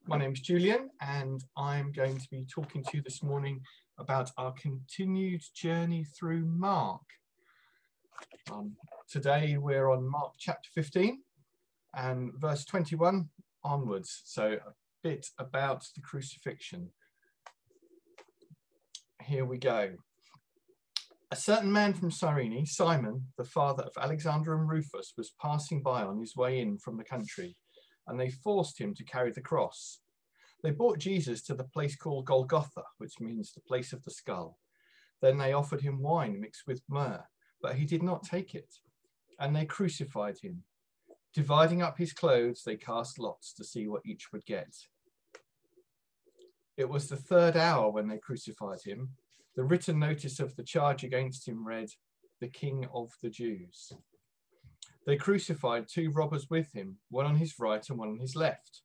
My name is Julian, and I'm going to be talking to you this morning about our continued journey through Mark. Today we're on Mark chapter 15 and verse 21 onwards, so a bit about the crucifixion. Here we go. A certain man from Cyrene, Simon, the father of Alexander and Rufus, was passing by on his way in from the country, and they forced him to carry the cross. They brought Jesus to the place called Golgotha, which means the place of the skull. Then they offered him wine mixed with myrrh, but he did not take it, and they crucified him. Dividing up his clothes, they cast lots to see what each would get. It was the third hour when they crucified him. The written notice of the charge against him read, "The King of the Jews." They crucified two robbers with him, one on his right and one on his left.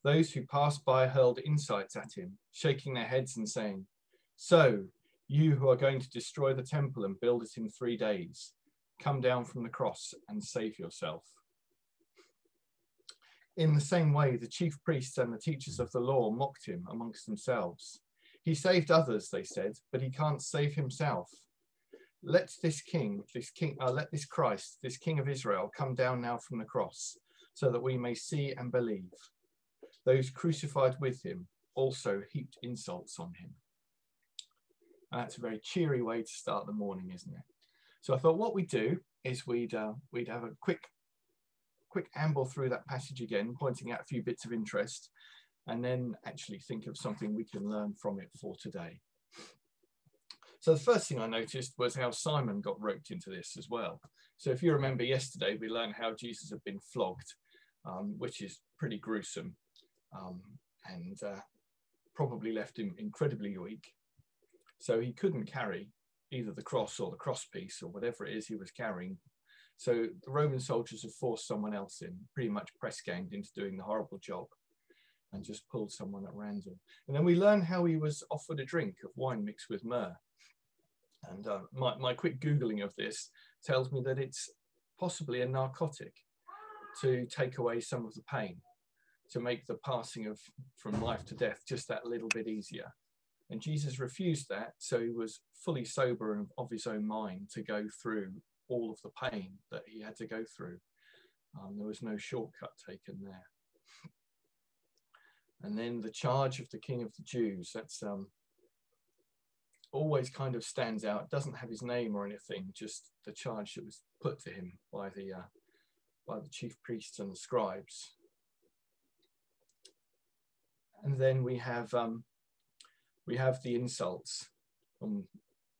Those who passed by hurled insults at him, shaking their heads and saying, "So, you who are going to destroy the temple and build it in 3 days, come down from the cross and save yourself." In the same way, the chief priests and the teachers of the law mocked him amongst themselves. "He saved others," they said, "but he can't save himself. Let this Christ, this King of Israel, come down now from the cross, so that we may see and believe." Those crucified with him also heaped insults on him. And that's a very cheery way to start the morning, isn't it? So I thought what we'd do is we'd have a quick amble through that passage again, pointing out a few bits of interest, and then actually think of something we can learn from it for today. So the first thing I noticed was how Simon got roped into this as well. So if you remember yesterday, we learned how Jesus had been flogged, which is pretty gruesome, and probably left him incredibly weak. So he couldn't carry either the cross or the crosspiece or whatever it is he was carrying. So the Roman soldiers have forced someone else in, pretty much press ganged into doing the horrible job, and just pulled someone at random. And then we learn how he was offered a drink of wine mixed with myrrh. And my quick Googling of this tells me that it's possibly a narcotic to take away some of the pain, to make the passing from life to death just that little bit easier. And Jesus refused that, so he was fully sober and of his own mind to go through all of the pain that he had to go through. There was no shortcut taken there. And then the charge of the King of the Jews, that's always kind of stands out. It doesn't have his name or anything, just the charge that was put to him by the chief priests and the scribes. And then we have the insults.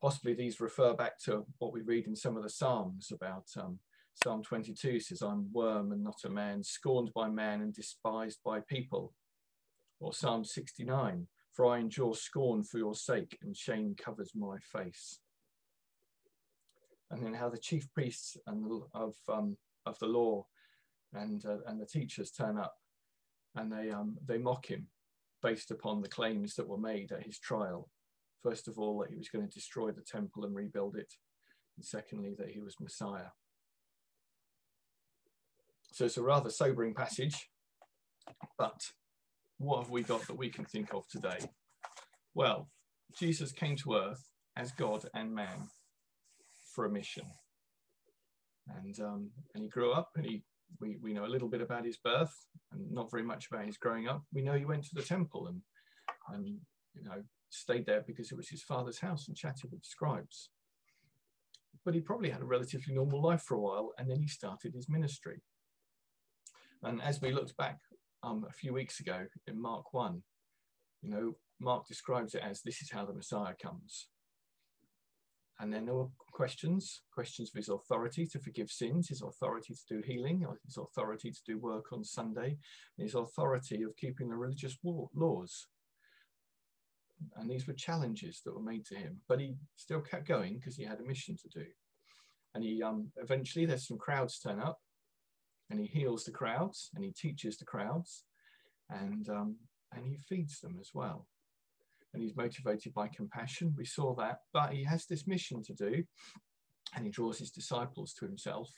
Possibly these refer back to what we read in some of the Psalms about Psalm 22 says, "I'm worm and not a man, scorned by man and despised by people." Or Psalm 69, "For I endure scorn for your sake, and shame covers my face." And then how the chief priests of the law and the teachers turn up, and they mock him based upon the claims that were made at his trial. First of all, that he was going to destroy the temple and rebuild it, and secondly, that he was Messiah. So it's a rather sobering passage, but what have we got that we can think of today? Well, Jesus came to earth as God and man for a mission. And he grew up, and we know a little bit about his birth and not very much about his growing up. We know he went to the temple and stayed there because it was his father's house and chatted with the scribes. But he probably had a relatively normal life for a while, and then he started his ministry. And as we looked back a few weeks ago in Mark 1, Mark describes it as, this is how the Messiah comes. And then there were questions of his authority to forgive sins, his authority to do healing, his authority to do work on Sunday, and his authority of keeping the religious laws. And these were challenges that were made to him, but he still kept going because he had a mission to do. And he eventually there's some crowds turn up, and he heals the crowds, and he teaches the crowds, and he feeds them as well. And he's motivated by compassion. We saw that, but he has this mission to do, and he draws his disciples to himself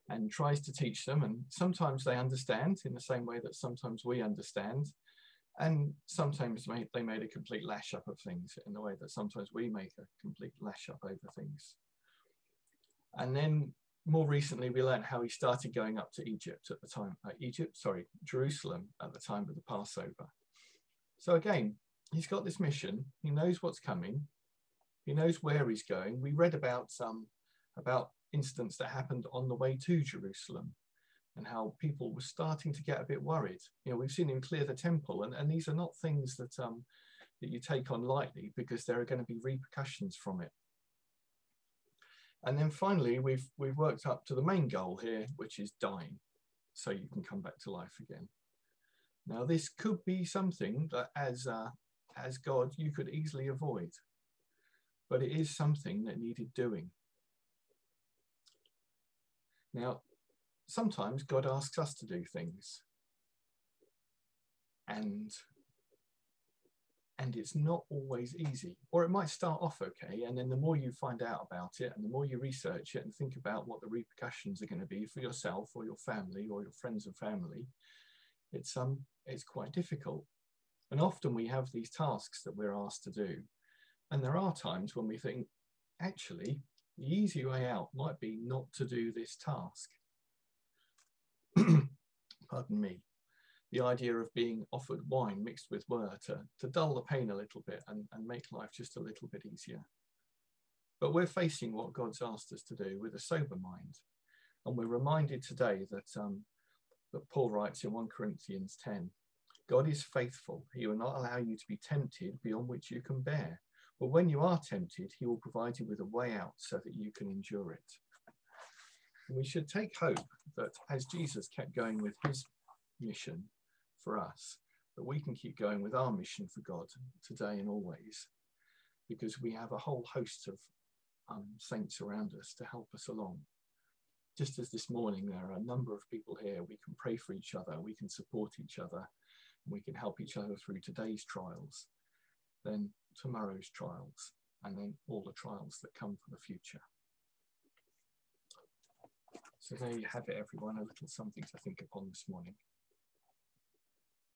and tries to teach them. And sometimes they understand in the same way that sometimes we understand, And sometimes they made a complete lash up of things in the way that sometimes we make a complete lash up over things. And then more recently, we learned how he started going up to Egypt at the time, Jerusalem at the time of the Passover. So again, he's got this mission. He knows what's coming. He knows where he's going. We read about incidents that happened on the way to Jerusalem and how people were starting to get a bit worried. You know, we've seen him clear the temple, and these are not things that you take on lightly, because there are going to be repercussions from it. And then finally, we've worked up to the main goal here, which is dying, so you can come back to life again. Now, this could be something that, as God, you could easily avoid, but it is something that needed doing. Now, sometimes God asks us to do things, and it's not always easy, or it might start off okay, and then the more you find out about it and the more you research it and think about what the repercussions are going to be for yourself or your family or your friends and family, it's quite difficult. And often we have these tasks that we're asked to do, and there are times when we think, actually, the easy way out might be not to do this task. Pardon me. The idea of being offered wine mixed with myrrh to dull the pain a little bit and make life just a little bit easier. But we're facing what God's asked us to do with a sober mind. And we're reminded today that Paul writes in 1 Corinthians 10, God is faithful. He will not allow you to be tempted beyond which you can bear. But when you are tempted, he will provide you with a way out so that you can endure it. And we should take hope that as Jesus kept going with his mission for us, that we can keep going with our mission for God today and always, because we have a whole host of saints around us to help us along. Just as this morning there are a number of people here, we can pray for each other, we can support each other, and we can help each other through today's trials, then tomorrow's trials, and then all the trials that come for the future. So there you have it, everyone, a little something to think upon this morning.